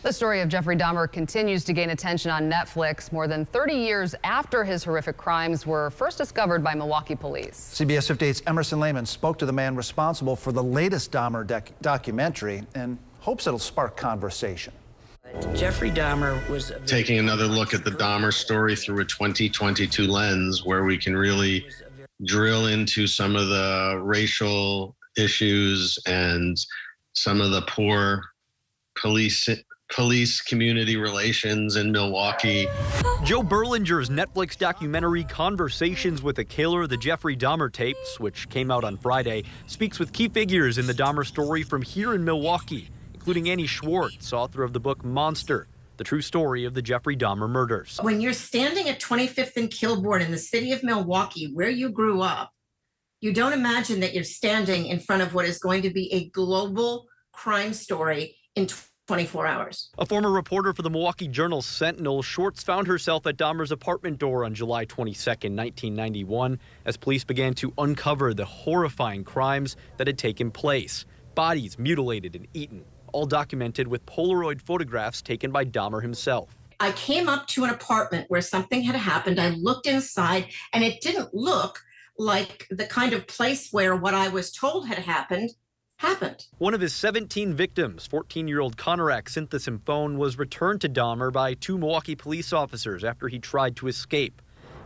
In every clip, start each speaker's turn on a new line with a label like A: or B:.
A: The story of Jeffrey Dahmer continues to gain attention on Netflix more than 30 years after his horrific crimes were first discovered by Milwaukee police.
B: CBS 58's Emerson Lehman spoke to the man responsible for the latest Dahmer documentary and hopes it'll spark conversation.
C: Jeffrey Dahmer was
D: taking another look at the Dahmer story through a 2022 lens where we can really drill into some of the racial issues and some of the poor police community relations in Milwaukee.
E: Joe Berlinger's Netflix documentary Conversations with a Killer, the Jeffrey Dahmer tapes, which came out on Friday, speaks with key figures in the Dahmer story from here in Milwaukee, including Annie Schwartz, author of the book Monster, the true story of the Jeffrey Dahmer murders.
F: When you're standing at 25th and Kilbourne in the city of Milwaukee, where you grew up, you don't imagine that you're standing in front of what is going to be a global crime story in 24 hours.
E: A former reporter for the Milwaukee Journal Sentinel, Schwartz found herself at Dahmer's apartment door on July 22, 1991, as police began to uncover the horrifying crimes that had taken place. Bodies mutilated and eaten, all documented with Polaroid photographs taken by Dahmer himself.
F: I came up to an apartment where something had happened. I looked inside, and it didn't look like the kind of place where what I was told had happened. One
E: of his 17 victims, 14-year-old Conorak Cynthia Symphone, was returned to Dahmer by 2 Milwaukee police officers after he tried to escape.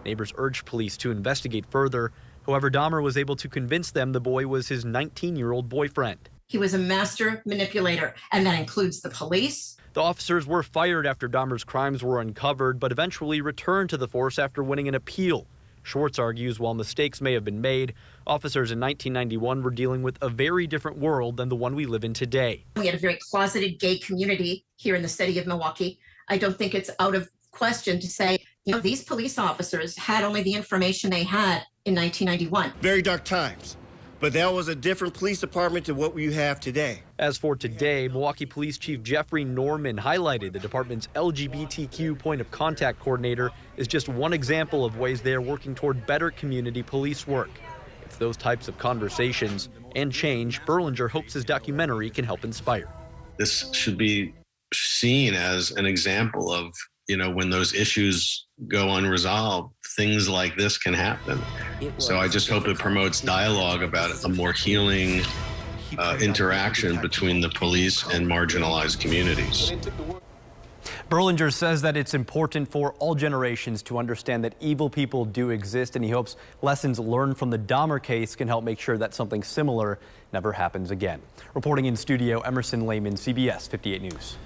E: Neighbors urged police to investigate further. However, Dahmer was able to convince them the boy was his 19-year-old boyfriend.
F: He was a master manipulator, and that includes the police.
E: The officers were fired after Dahmer's crimes were uncovered, but eventually returned to the force after winning an appeal. Schwartz argues while mistakes may have been made, officers in 1991 were dealing with a very different world than the one we live in today.
F: We had a very closeted gay community here in the city of Milwaukee. I don't think it's out of question to say, these police officers had only the information they had in 1991.
G: Very dark times. But that was a different police department to what we have today.
E: As for today, Milwaukee Police Chief Jeffrey Norman highlighted the department's LGBTQ point of contact coordinator is just one example of ways they are working toward better community police work. It's those types of conversations and change Berlinger hopes his documentary can help inspire.
D: This should be seen as an example of, when those issues go unresolved, things like this can happen. So I just hope it promotes dialogue about it, a more healing interaction between the police and marginalized communities.
E: Berlinger says that it's important for all generations to understand that evil people do exist, and he hopes lessons learned from the Dahmer case can help make sure that something similar never happens again. Reporting in studio, Emerson Lehman, CBS 58 News.